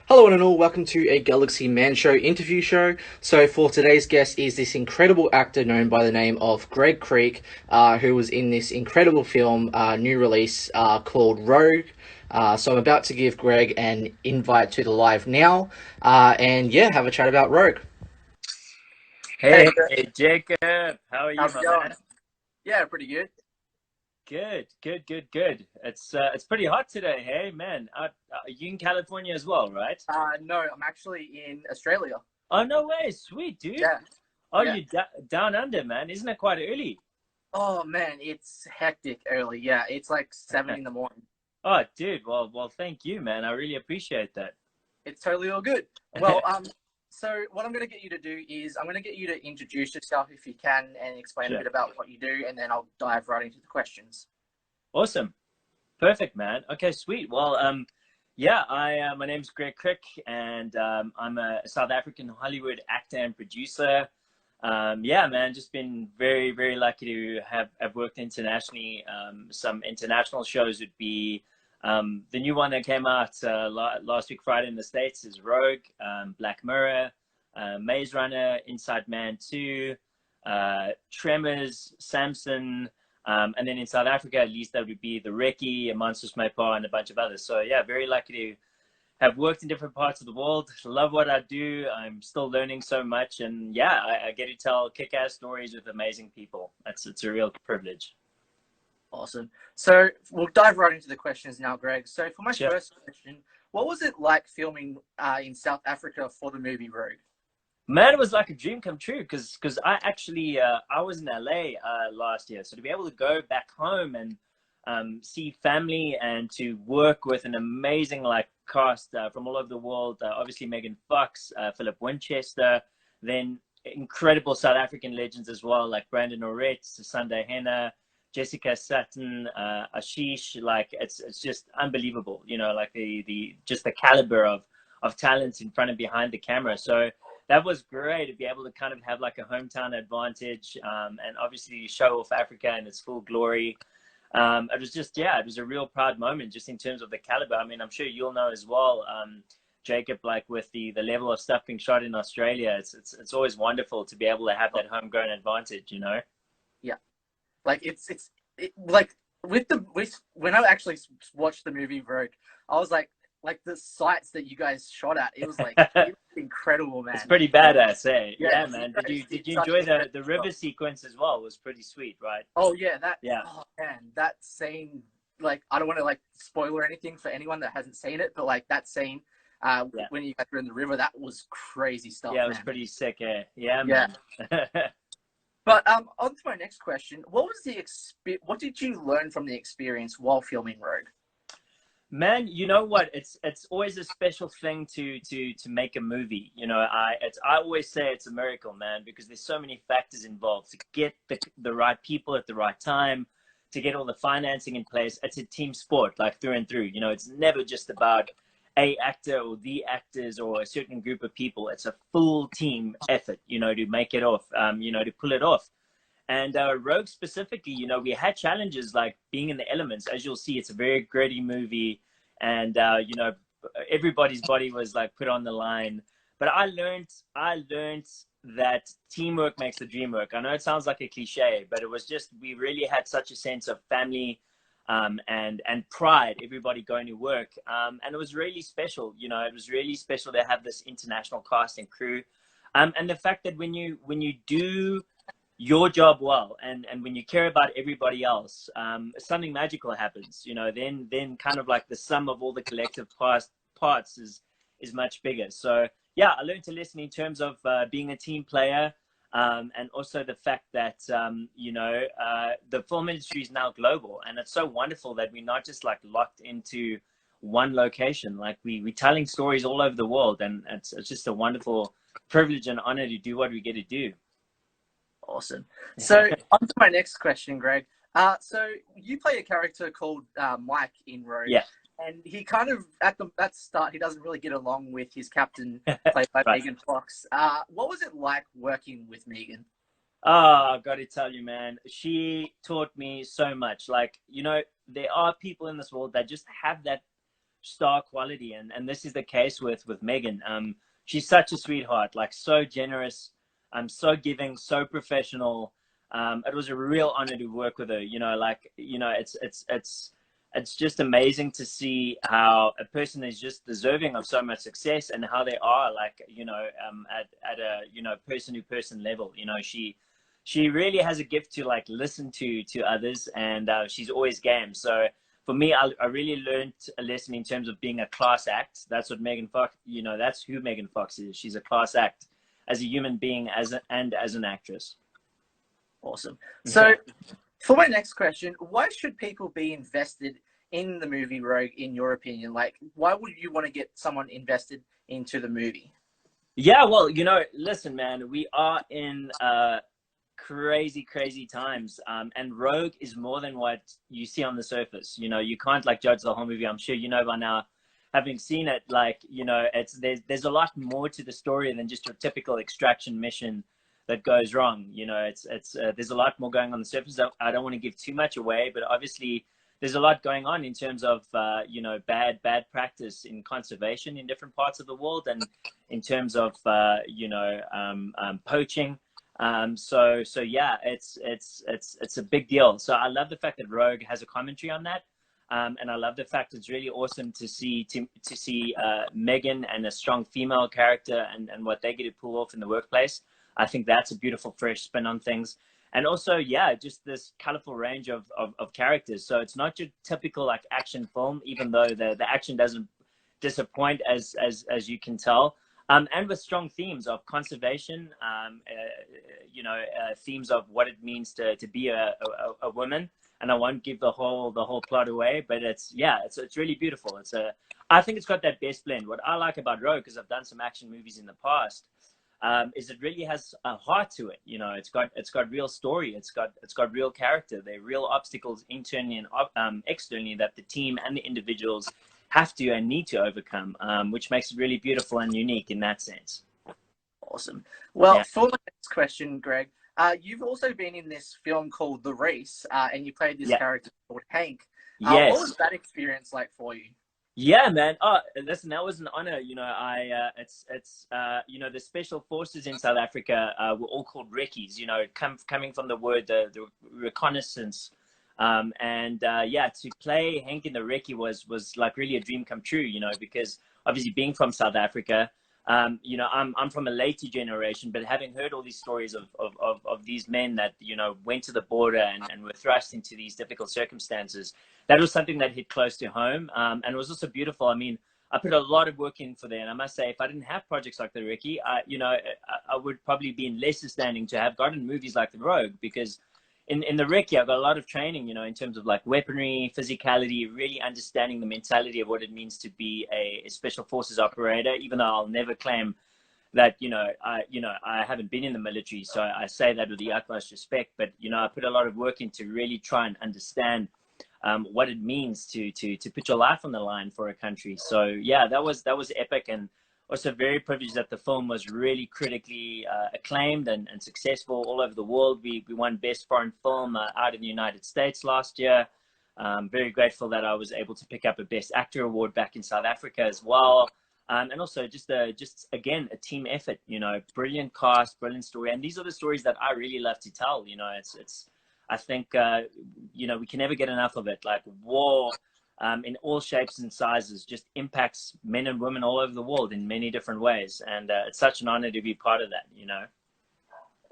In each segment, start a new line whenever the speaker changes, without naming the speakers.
Hello and all, welcome to a Galaxy Man Show interview show. So for today's guest is this incredible actor known by the name of Greg Kriek, who was in this incredible film, new release called Rogue. So I'm about to give Greg an invite to the live now, and yeah, have a chat about Rogue. Hey,
Hey,
Greg,
hey, Jacob, how are you,
how's it
my
going?
man?
Yeah, pretty good.
Good, good, good, good. It's pretty hot today. Hey, man, are you in California as well, right?
No, I'm actually in Australia.
Oh, no way, sweet, dude.
Yeah,
Oh,
yeah.
you down under, man? Isn't it quite early?
Oh man, it's hectic early. Yeah, it's like 7 in the morning.
Oh, dude. Well, thank you, man. I really appreciate that.
It's totally all good. Well, so what I'm going to get you to do is I'm going to get you to introduce yourself if you can and explain a
Sure.
bit about what you do, and then I'll dive right into the questions.
Awesome. Perfect, man. Okay, sweet. Well, yeah, my name's Greg Kriek, and I'm a South African Hollywood actor and producer. Yeah, man, just been very, very lucky to have worked internationally. Some international shows would be the new one that came out last week Friday in the States is Rogue, Black Mirror, Maze Runner, Inside Man 2, Tremors, Samson. And then in South Africa, at least that would be the Recce, Monsters May Par, and a bunch of others. So yeah, very lucky to have worked in different parts of the world. Love what I do. I'm still learning so much, and yeah, I get to tell kick-ass stories with amazing people. It's a real privilege.
Awesome. So we'll dive right into the questions now, Greg. So for my
Sure.
first question, what was it like filming in South Africa for the movie Rogue?
Man, it was like a dream come true because I actually I was in LA last year, so to be able to go back home and see family and to work with an amazing like cast from all over the world, obviously Megan Fox, Philip Winchester, then incredible South African legends as well like Brandon Oretz, Sunday Henna, Jessica Sutton, Ashish. Like it's just unbelievable, you know, like the just the caliber of talents in front and behind the camera. So that was great to be able to kind of have like a hometown advantage, and obviously show off Africa in its full glory. It was just, yeah, it was a real proud moment just in terms of the caliber. I mean, I'm sure you'll know as well, Jacob, like with the level of stuff being shot in Australia, it's always wonderful to be able to have that homegrown advantage, you know?
Yeah, like like with when I actually watched the movie Rogue, I was like the sights that you guys shot at, it was incredible,
It's
man.
pretty badass, eh?
Yeah,
Yeah,
you
man. Did
guys
you
did
did you
such an
enjoy
incredible
the
job.
river sequence as well? It was pretty sweet, right?
Oh yeah, that
Yeah.
oh man, that scene. Like I don't want to like spoil or anything for anyone that hasn't seen it, but like that scene,
Yeah.
when you guys were in the river, that was crazy stuff,
Yeah, it was
man.
pretty sick, eh? Yeah,
Yeah.
man.
But on to my next question. What did you learn from the experience while filming Rogue?
Man, you know what? It's always a special thing to make a movie. You know, I always say it's a miracle, man, because there's so many factors involved to get the right people at the right time, to get all the financing in place. It's a team sport, like through and through. You know, it's never just about a actor or the actors or a certain group of people. It's a full team effort, you know, to make it off, you know, to pull it off. And Rogue specifically, you know, we had challenges like being in the elements. As you'll see, it's a very gritty movie, and you know, everybody's body was like put on the line. But I learned that teamwork makes the dream work. I know it sounds like a cliche, but it was just we really had such a sense of family, and pride. Everybody going to work, and it was really special. You know, it was really special to have this international cast and crew, and the fact that when you do your job well and when you care about everybody else, something magical happens, you know. Then kind of like the sum of all the collective parts is much bigger. So yeah, I learned to listen in terms of being a team player, and also the fact that you know, the film industry is now global, and it's so wonderful that we're not just like locked into one location. Like we're telling stories all over the world, and it's just a wonderful privilege and honor to do what we get to do.
Awesome. So on to my next question, Greg. So you play a character called Mike in Rogue,
Yeah.
and he kind of at the start he doesn't really get along with his captain, played by
Right.
Megan Fox. What was it like working with Megan?
Oh, I got to tell you, man, she taught me so much. Like, you know, there are people in this world that just have star quality, and this is the case with Megan. She's such a sweetheart, like so generous, so giving, so professional. It was a real honor to work with her. Like, it's just amazing to see how a person is just deserving of so much success, and how they are, like, at a, person to person level. She really has a gift to, like, listen to others, and she's always game. So for me, I really learned a lesson in terms of being a class act. That's what Megan Fox, that's who Megan Fox is. She's a class act as a human being, and as an actress.
Awesome. So for my next question, why should people be invested in the movie Rogue, in your opinion? Like, why would you want to get someone invested into the movie?
Yeah, well, listen, man, we are in crazy times, and Rogue is more than what you see on the surface. You can't, like, judge the whole movie. I'm sure by now, having seen it. Like, there's a lot more to the story than just your typical extraction mission that goes wrong. There's a lot more going on the surface. I don't want to give too much away, but obviously there's a lot going on in terms of bad practice in conservation in different parts of the world, and in terms of poaching. So yeah, it's a big deal. So I love the fact that Rogue has a commentary on that, and I love the fact it's really awesome to see Megan and a strong female character, and what they get to pull off in the workplace. I think that's a beautiful, fresh spin on things. And also, yeah, just this colorful range of characters. So it's not your typical, like, action film, even though the action doesn't disappoint, as you can tell. And with strong themes of conservation, themes of what it means to be a woman. And I won't give the whole plot away, but it's really beautiful. I think it's got that best blend. What I like about Rogue, because I've done some action movies in the past, is it really has a heart to it. It's got real story. It's got real character. There are real obstacles internally and externally that the team and the individuals have to and need to overcome, which makes it really beautiful and unique in that sense.
Awesome. Well, for my next question, Greg, you've also been in this film called The Race, and you played this character called Hank.
Yes.
What was that experience like for you?
Yeah, man. Oh, listen, that was an honor. The special forces in South Africa were all called recce's. Coming from the word the reconnaissance, to play Hank in the recce was like really a dream come true. Because obviously being from South Africa, I'm from a later generation, but having heard all these stories of these men that went to the border and were thrust into these difficult circumstances, that was something that hit close to home, and it was also beautiful. I mean, I put a lot of work in for that, and I must say, if I didn't have projects like the Recce, I would probably be in lesser standing to have gotten movies like the Rogue, because in the Recce, I got a lot of training, in terms of, like, weaponry, physicality, really understanding the mentality of what it means to be a special forces operator. Even though I'll never claim that I haven't been in the military, so I say that with the utmost respect. But I put a lot of work into really try and understand what it means to put your life on the line for a country. So yeah, that was epic, and also very privileged that the film was really critically acclaimed and successful all over the world. We won Best Foreign Film out in the United States last year. Very grateful that I was able to pick up a Best Actor award back in South Africa as well. And also just again, a team effort, brilliant cast, brilliant story. And these are the stories that I really love to tell. I think, we can never get enough of it. Like, war, in all shapes and sizes, just impacts men and women all over the world in many different ways. And it's such an honor to be part of that,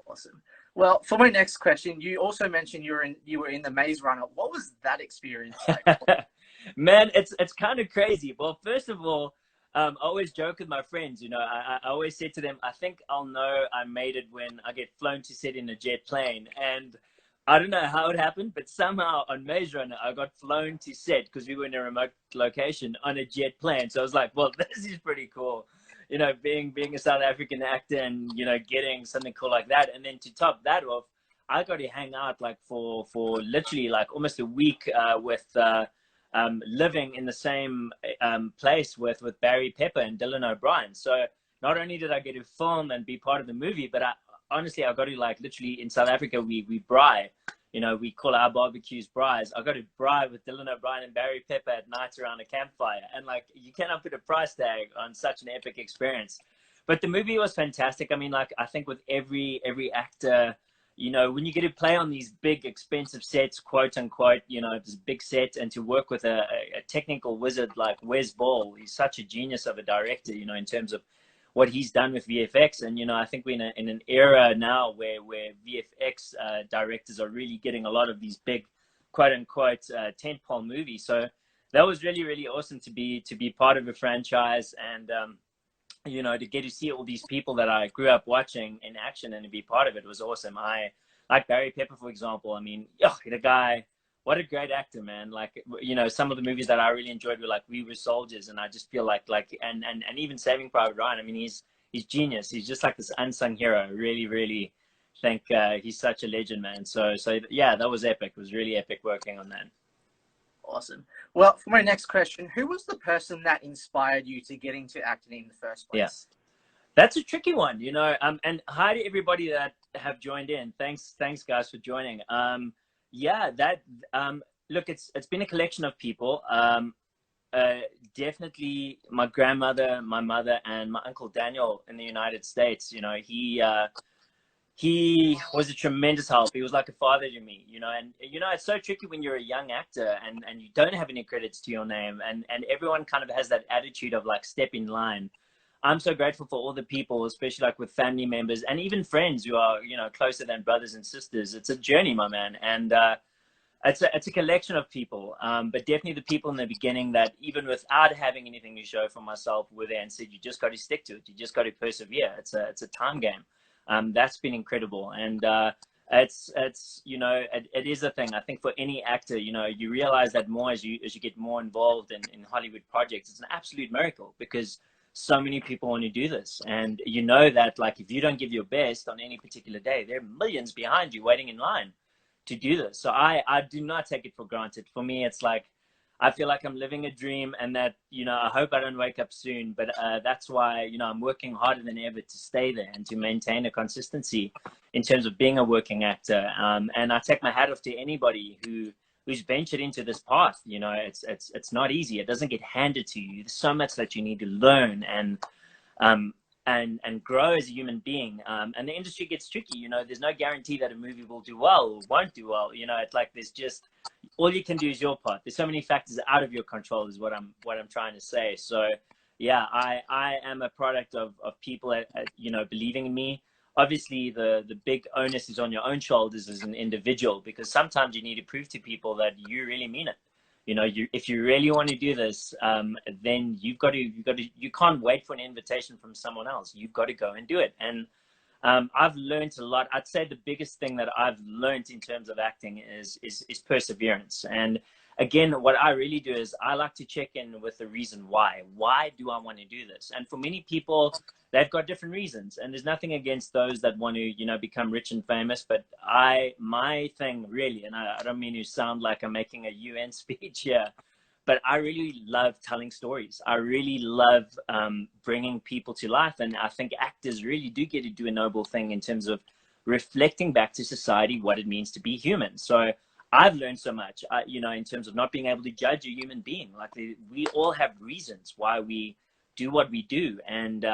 Awesome. Well, for my next question, you also mentioned you were in the Maze Runner. What was that experience like?
Man, it's kind of crazy. Well, first of all, I always joke with my friends, I always say to them, I think I'll know I made it when I get flown to set in a jet plane. And I don't know how it happened, but somehow on Maze Runner, I got flown to set because we were in a remote location on a jet plane. So I was like, well, this is pretty cool, being a South African actor and, getting something cool like that. And then to top that off, I got to hang out like for literally like almost a week with living in the same place with Barry Pepper and Dylan O'Brien. So not only did I get to film and be part of the movie, but honestly, I got to, like, literally in South Africa, we braai, we call our barbecues braais. I got to braai with Dylan O'Brien and Barry Pepper at night around a campfire. And like, you cannot put a price tag on such an epic experience. But the movie was fantastic. I mean, like, I think with every actor, when you get to play on these big, expensive sets, quote unquote, this big set, and to work with a technical wizard like Wes Ball, he's such a genius of a director, in terms of what he's done with VFX. And, I think we're in an era now where VFX directors are really getting a lot of these big, quote unquote, tentpole movies. So that was really, really awesome to be part of a franchise, and, to get to see all these people that I grew up watching in action and to be part of it was awesome. I like Barry Pepper, for example. I mean, the guy, what a great actor, man. Like, some of the movies that I really enjoyed were like We Were Soldiers, and I just feel like and even Saving Private Ryan. I mean, he's genius. He's just like this unsung hero. Really, really think he's such a legend, man. So yeah, that was epic. It was really epic working on that.
Awesome. Well, for my next question, who was the person that inspired you to get into acting in the first place?
Yeah, that's a tricky one, and hi to everybody that have joined in. Thanks guys for joining. Look, it's been a collection of people. Definitely my grandmother, my mother, and my uncle Daniel in the United States. He was a tremendous help. He was like a father to me, and it's so tricky when you're a young actor and you don't have any credits to your name, and everyone kind of has that attitude of like, step in line. I'm so grateful for all the people, especially like with family members and even friends who are, closer than brothers and sisters. It's a journey, my man. And it's a collection of people, but definitely the people in the beginning that even without having anything to show for myself were there and said, you just got to stick to it. You just got to persevere. It's a time game. That's been incredible. And it is a thing. I think for any actor, you realize that more as you get more involved in Hollywood projects. It's an absolute miracle because so many people want to do this. And that, like, if you don't give your best on any particular day, there are millions behind you waiting in line to do this. So I do not take it for granted. For me, it's like, I feel like I'm living a dream, and that, I hope I don't wake up soon, but that's why, I'm working harder than ever to stay there and to maintain a consistency in terms of being a working actor. And I take my hat off to anybody who's ventured into this path. It's not easy. It doesn't get handed to you. There's so much that you need to learn and grow as a human being. And the industry gets tricky. There's no guarantee that a movie will do well or won't do well. It's like, there's just, all you can do is your part. There's so many factors out of your control is what I'm trying to say. So yeah, I am a product of people believing in me. Obviously the big onus is on your own shoulders as an individual, because sometimes you need to prove to people that you really mean it. If you really want to do this, then you can't wait for an invitation from someone else. You've got to go and do it. And I've learned a lot. I'd say the biggest thing that I've learned in terms of acting is perseverance. And again, what I really do is I like to check in with the reason why. Why do I want to do this? And for many people, they've got different reasons. And there's nothing against those that want to, become rich and famous. But my thing really, and I don't mean to sound like I'm making a UN speech here, but I really love telling stories. I really love bringing people to life. And I think actors really do get to do a noble thing in terms of reflecting back to society what it means to be human. So I've learned so much, in terms of not being able to judge a human being. Like, we all have reasons why we do what we do. And,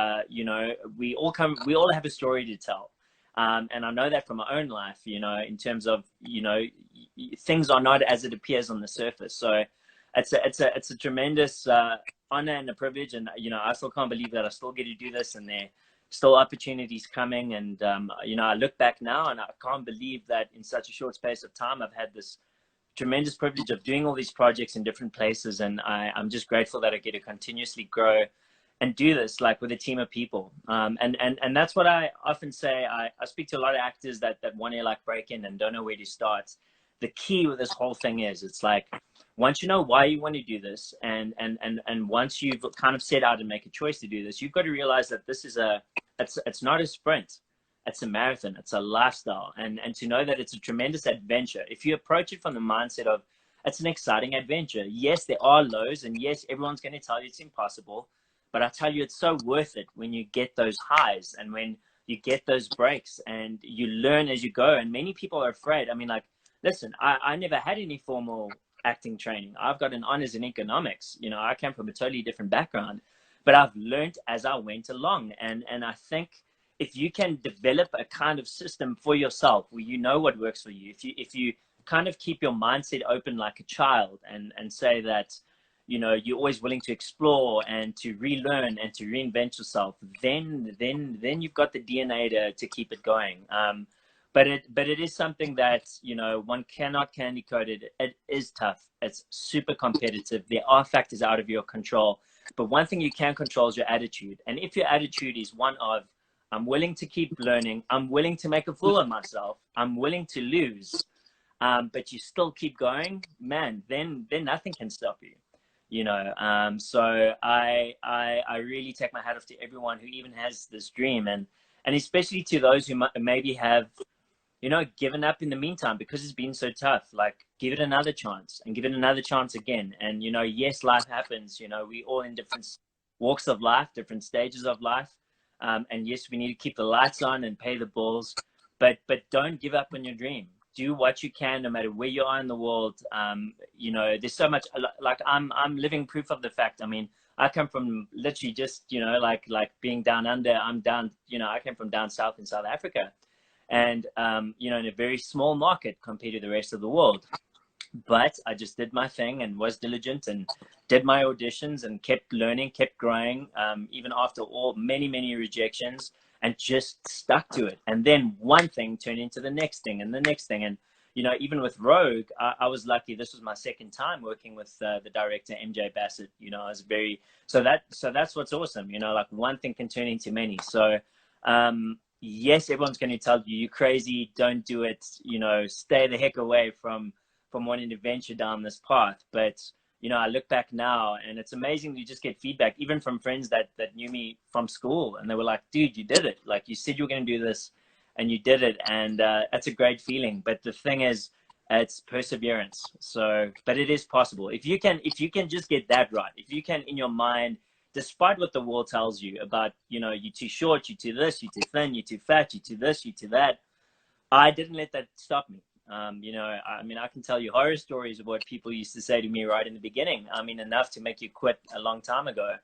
we all have a story to tell. And I know that from my own life, in terms of, things are not as it appears on the surface. So it's a tremendous honor and a privilege. And, I still can't believe that I still get to do this, and there still opportunities coming. And, I look back now and I can't believe that in such a short space of time, I've had this tremendous privilege of doing all these projects in different places. And I'm just grateful that I get to continuously grow and do this, like, with a team of people. And that's what I often say. I speak to a lot of actors that want to, like, break in and don't know where to start. The key with this whole thing is, it's like, once you know why you want to do this, and once you've kind of set out and make a choice to do this, you've got to realize that this is it's not a sprint, it's a marathon, it's a lifestyle. And to know that it's a tremendous adventure. If you approach it from the mindset of, it's an exciting adventure. Yes, there are lows, and yes, everyone's going to tell you it's impossible, but I tell you, it's so worth it when you get those highs and when you get those breaks, and you learn as you go. And many people are afraid. I mean, like, listen, I never had any formal acting training. I've got an honors in economics. You know, I came from a totally different background, but I've learned as I went along. And I think if you can develop a kind of system for yourself where you know what works for you, if you kind of keep your mindset open like a child, and say that, you know, you're always willing to explore and to relearn and to reinvent yourself, then you've got the DNA to keep it going. But it is something that, you know, one cannot candy coat it. It is tough. It's super competitive. There are factors out of your control, but one thing you can control is your attitude. And if your attitude is one of, I'm willing to keep learning, I'm willing to make a fool of myself, I'm willing to lose, but you still keep going, man, then nothing can stop you. You know, so I really take my hat off to everyone who even has this dream, and especially to those who maybe have, you know, given up in the meantime because it's been so tough. Like, give it another chance and give it another chance again. And, you know, yes, life happens. You know, we all in different walks of life, different stages of life. And yes, we need to keep the lights on and pay the bills, but don't give up on your dream. Do what you can, no matter where you are in the world. You know, there's so much, like I'm living proof of the fact. I mean, I come from literally just, you know, like being down under. I'm down, you know, I came from down south in South Africa, and you know, in a very small market compared to the rest of the world. But I just did my thing and was diligent and did my auditions and kept learning, kept growing, even after all many rejections, and just stuck to it. And then one thing turned into the next thing and the next thing. And, you know, even with Rogue, I was lucky. This was my second time working with the director, MJ Bassett. You know, I was very, so that's what's awesome. You know, like one thing can turn into many. So, yes, everyone's going to tell you, you're crazy, don't do it, you know, stay the heck away from wanting to venture down this path. But, you know, I look back now and it's amazing to just get feedback, even from friends that knew me from school. And they were like, dude, you did it. Like, you said you were going to do this and you did it. And that's a great feeling. But the thing is, it's perseverance. So, but it is possible. If you can just get that right, if you can in your mind, despite what the world tells you about, you know, you're too short, you're too this, you're too thin, you're too fat, you're too this, you're too that. I didn't let that stop me. You know, I mean, I can tell you horror stories of what people used to say to me right in the beginning. I mean, enough to make you quit a long time ago.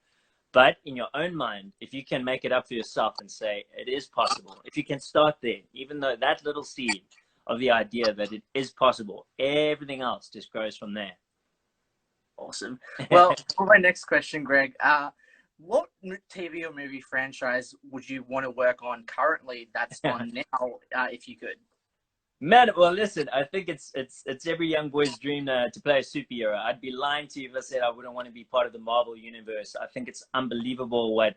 But in your own mind, if you can make it up for yourself and say, it is possible, if you can start there, even though that little seed of the idea that it is possible, everything else just grows from there.
Awesome. Well, for my next question, Greg, what TV or movie franchise would you want to work on currently that's on now, if you could?
Man, well, listen, I think it's every young boy's dream to play a superhero. I'd be lying to you if I said I wouldn't want to be part of the Marvel universe. I think it's unbelievable what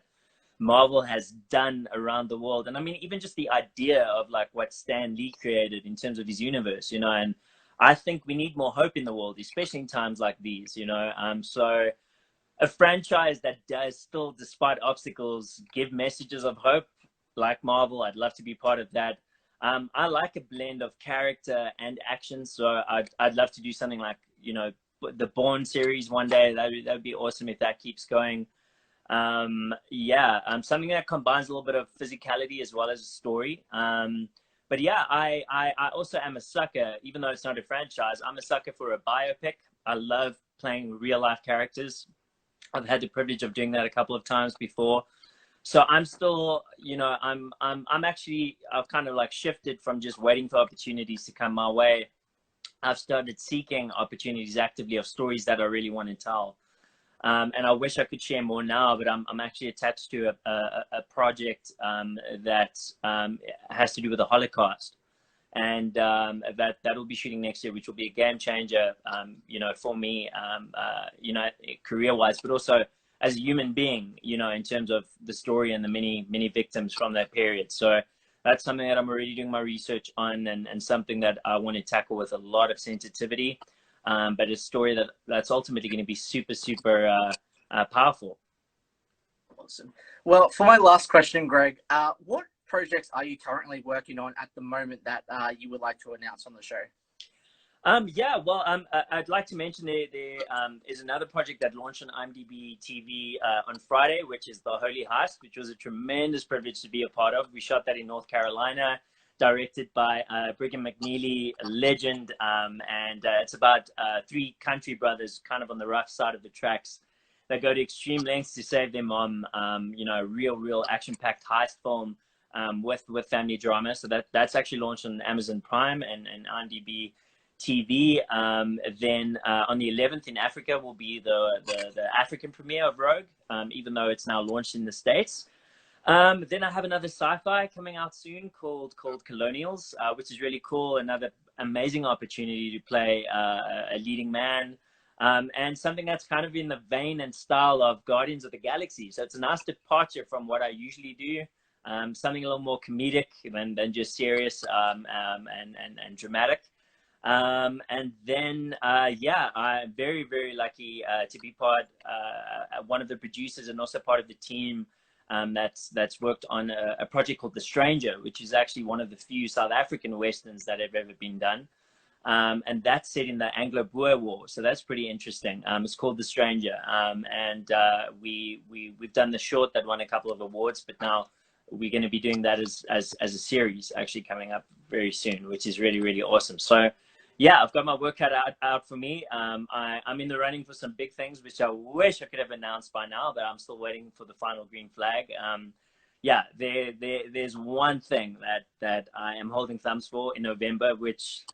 Marvel has done around the world. And I mean, even just the idea of like what Stan Lee created in terms of his universe, you know, and I think we need more hope in the world, especially in times like these, you know. So a franchise that does still, despite obstacles, give messages of hope like Marvel, I'd love to be part of that. I like a blend of character and action, so I'd love to do something like, you know, the Bourne series one day. That would be awesome if that keeps going. Yeah, something that combines a little bit of physicality as well as a story. But yeah, I also am a sucker, even though it's not a franchise, I'm a sucker for a biopic. I love playing real life characters. I've had the privilege of doing that a couple of times before. So I'm still, you know, I've kind of like shifted from just waiting for opportunities to come my way. I've started seeking opportunities actively of stories that I really want to tell. And I wish I could share more now, but I'm actually attached to a project that has to do with the Holocaust. And that'll be shooting next year, which will be a game changer, you know, for me, you know, career-wise, but also as a human being, you know, in terms of the story and the many victims from that period. So that's something that I'm already doing my research on, and something that I want to tackle with a lot of sensitivity, but a story that's ultimately going to be super powerful.
Awesome. Well, for my last question, Greg, what projects are you currently working on at the moment that you would like to announce on the show?
Yeah, well, I'd like to mention there is another project that launched on IMDb TV on Friday, which is the Holy Heist, which was a tremendous privilege to be a part of. We shot that in North Carolina, directed by Brigham McNeely, a legend, and it's about three country brothers kind of on the rough side of the tracks. They go to extreme lengths to save their mom. You know, real action-packed heist film with family drama. So that's actually launched on Amazon Prime and IMDb TV. Then on the 11th in Africa will be the African premiere of Rogue, even though it's now launched in the States. Then I have another sci-fi coming out soon called Colonials, which is really cool. Another amazing opportunity to play a leading man, and something that's kind of in the vein and style of Guardians of the Galaxy. So it's a nice departure from what I usually do. Something a little more comedic than just serious and dramatic. And then, yeah, I'm very lucky to be one of the producers and also part of the team that's worked on a project called The Stranger, which is actually one of the few South African westerns that have ever been done. And that's set in the Anglo-Boer War, so that's pretty interesting. It's called The Stranger, and we've done the short that won a couple of awards, but now we're going to be doing that as a series actually coming up very soon, which is really awesome. So yeah, I've got my work cut out for me. I'm in the running for some big things, which I wish I could have announced by now, but I'm still waiting for the final green flag. Yeah, there's one thing that I am holding thumbs for in November, which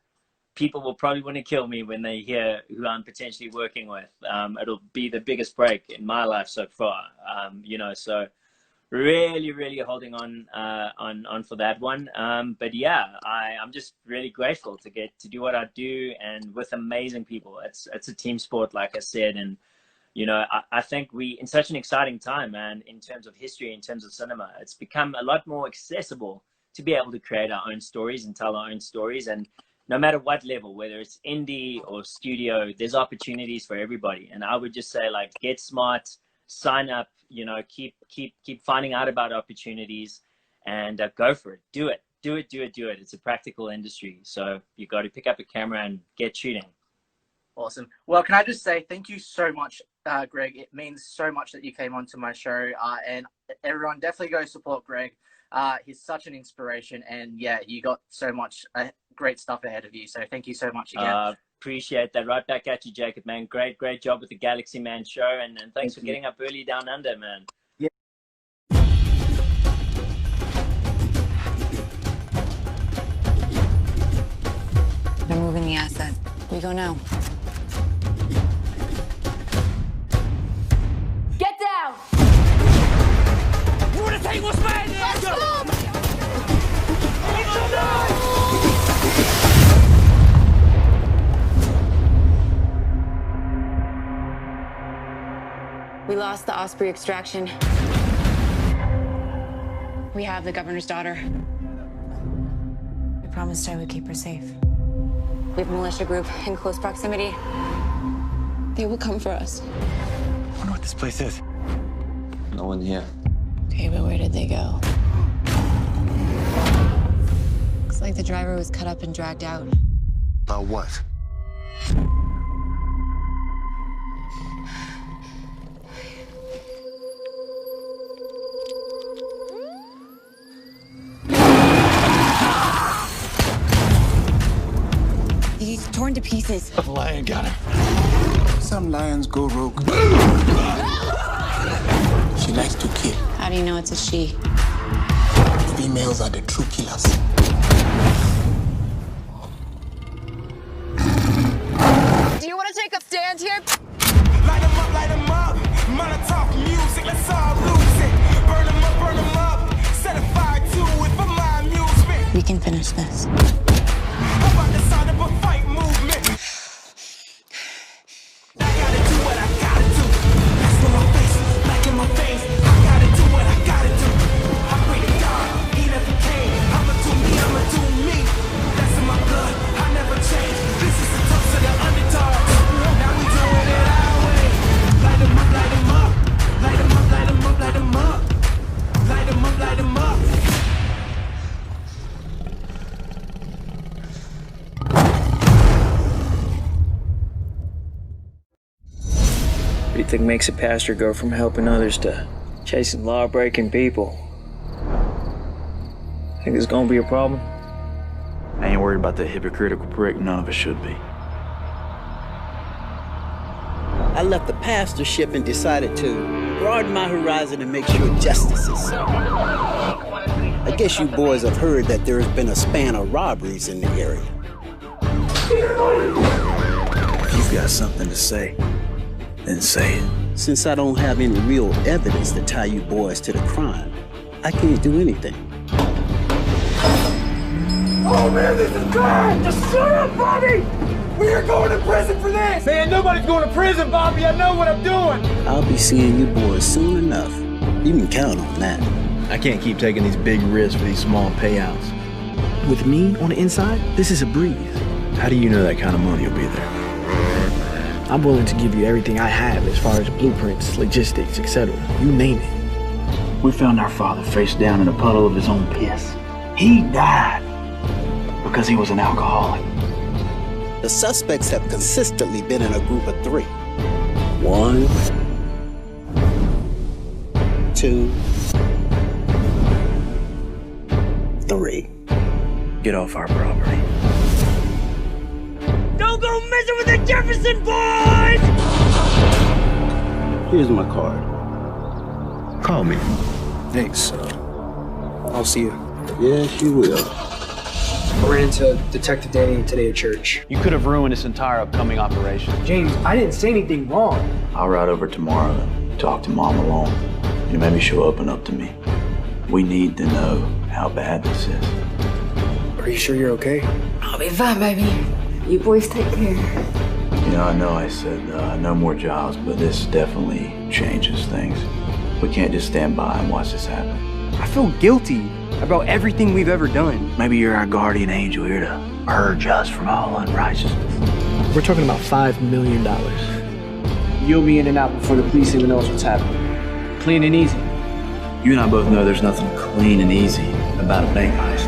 people will probably want to kill me when they hear who I'm potentially working with. It'll be the biggest break in my life so far. You know, so really holding on for that one. But yeah, I'm just really grateful to get to do what I do and with amazing people. It's a team sport, like I said, and you know, I think we in such an exciting time, man, in terms of history, in terms of cinema, it's become a lot more accessible to be able to create our own stories and tell our own stories. And no matter what level, whether it's indie or studio, there's opportunities for everybody. And I would just say, like, get smart, sign up, you know, keep finding out about opportunities, and go for it. Do it. It's a practical industry, so you got to pick up a camera and get shooting.
Awesome. Well, can I just say thank you so much, Greg. It means so much that you came onto my show, and everyone definitely go support Greg. He's such an inspiration, and yeah, you got so much great stuff ahead of you. So thank you so much again.
Appreciate that. Right back at you, Jacob, man. Great job with the Galaxy Man show, and thanks for getting up early down under, man.
Yeah.
They're moving the asset. We go now.
Get down!
You wanna take what's mine?
Let's go!
We lost the Osprey extraction. We have the governor's daughter. We promised I would keep her safe. We have a militia group in close proximity. They will come for us.
I wonder what this place is.
No one here.
Okay, but where did they go? Looks like the driver was cut up and dragged out.
About what?
He's torn to pieces.
The lion got him. Some lions go rogue. She likes to kill.
How do you know it's a she?
Females are the true killers.
Do you want to take a stand here?
Light 'em up. Molotov music, let's all lose it. Burn 'em up. Set a fire to it for my amusement.
We can finish this.
How about the sound of a fight movement? I gotta do what I gotta do. That's in my face, back in my face. I gotta do what I gotta do. I pray to God, he never came. I'ma do me. That's in my blood, I never change. This is the toast of the underdog. Now we doing it our way. Light 'em up. Light 'em up.
What do you think makes a pastor go from helping others to chasing law-breaking people? Think there's gonna be a problem?
I ain't worried about that hypocritical prick. None of us should be.
I left the pastorship and decided to broaden my horizon and make sure justice is served. I guess you boys have heard that there has been a span of robberies in the area.
If you've got something to say, then say it.
Since I don't have any real evidence to tie you boys to the crime, I can't do anything.
Oh man, this is bad! Just shut up, Bobby! We are going to prison for this! Man, nobody's going to prison, Bobby! I know what I'm doing!
I'll be seeing you boys soon enough. You can count on that.
I can't keep taking these big risks for these small payouts. With me on the inside, this is a breeze.
How do you know that kind of money will be there?
I'm willing to give you everything I have as far as blueprints, logistics, etc. You name it.
We found our father face down in a puddle of his own piss. He died because he was an alcoholic.
The suspects have consistently been in a group of 3. 1, 2, 3.
Get off our property.
Don't go messing with the Jefferson boys!
Here's my card.
Call me.
Thanks. I'll see you.
Yes, you will.
I ran into Detective Danny today at church.
You could have ruined this entire upcoming operation.
James, I didn't say anything wrong.
I'll ride over tomorrow and talk to Mom alone. And maybe she'll open up to me. We need to know how bad this is.
Are you sure you're okay?
I'll be fine, baby. You boys take care.
You know, I know I said no more jobs, but this definitely changes things. We can't just stand by and watch this happen.
I feel guilty about everything we've ever done.
Maybe you're our guardian angel here to purge us from all unrighteousness.
We're talking about $5 million.
You'll be in and out before the police even knows what's happening. Clean and easy.
You and I both know there's nothing clean and easy about a bank heist.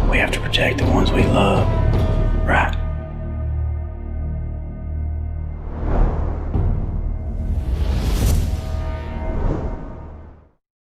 We have to protect the ones we love.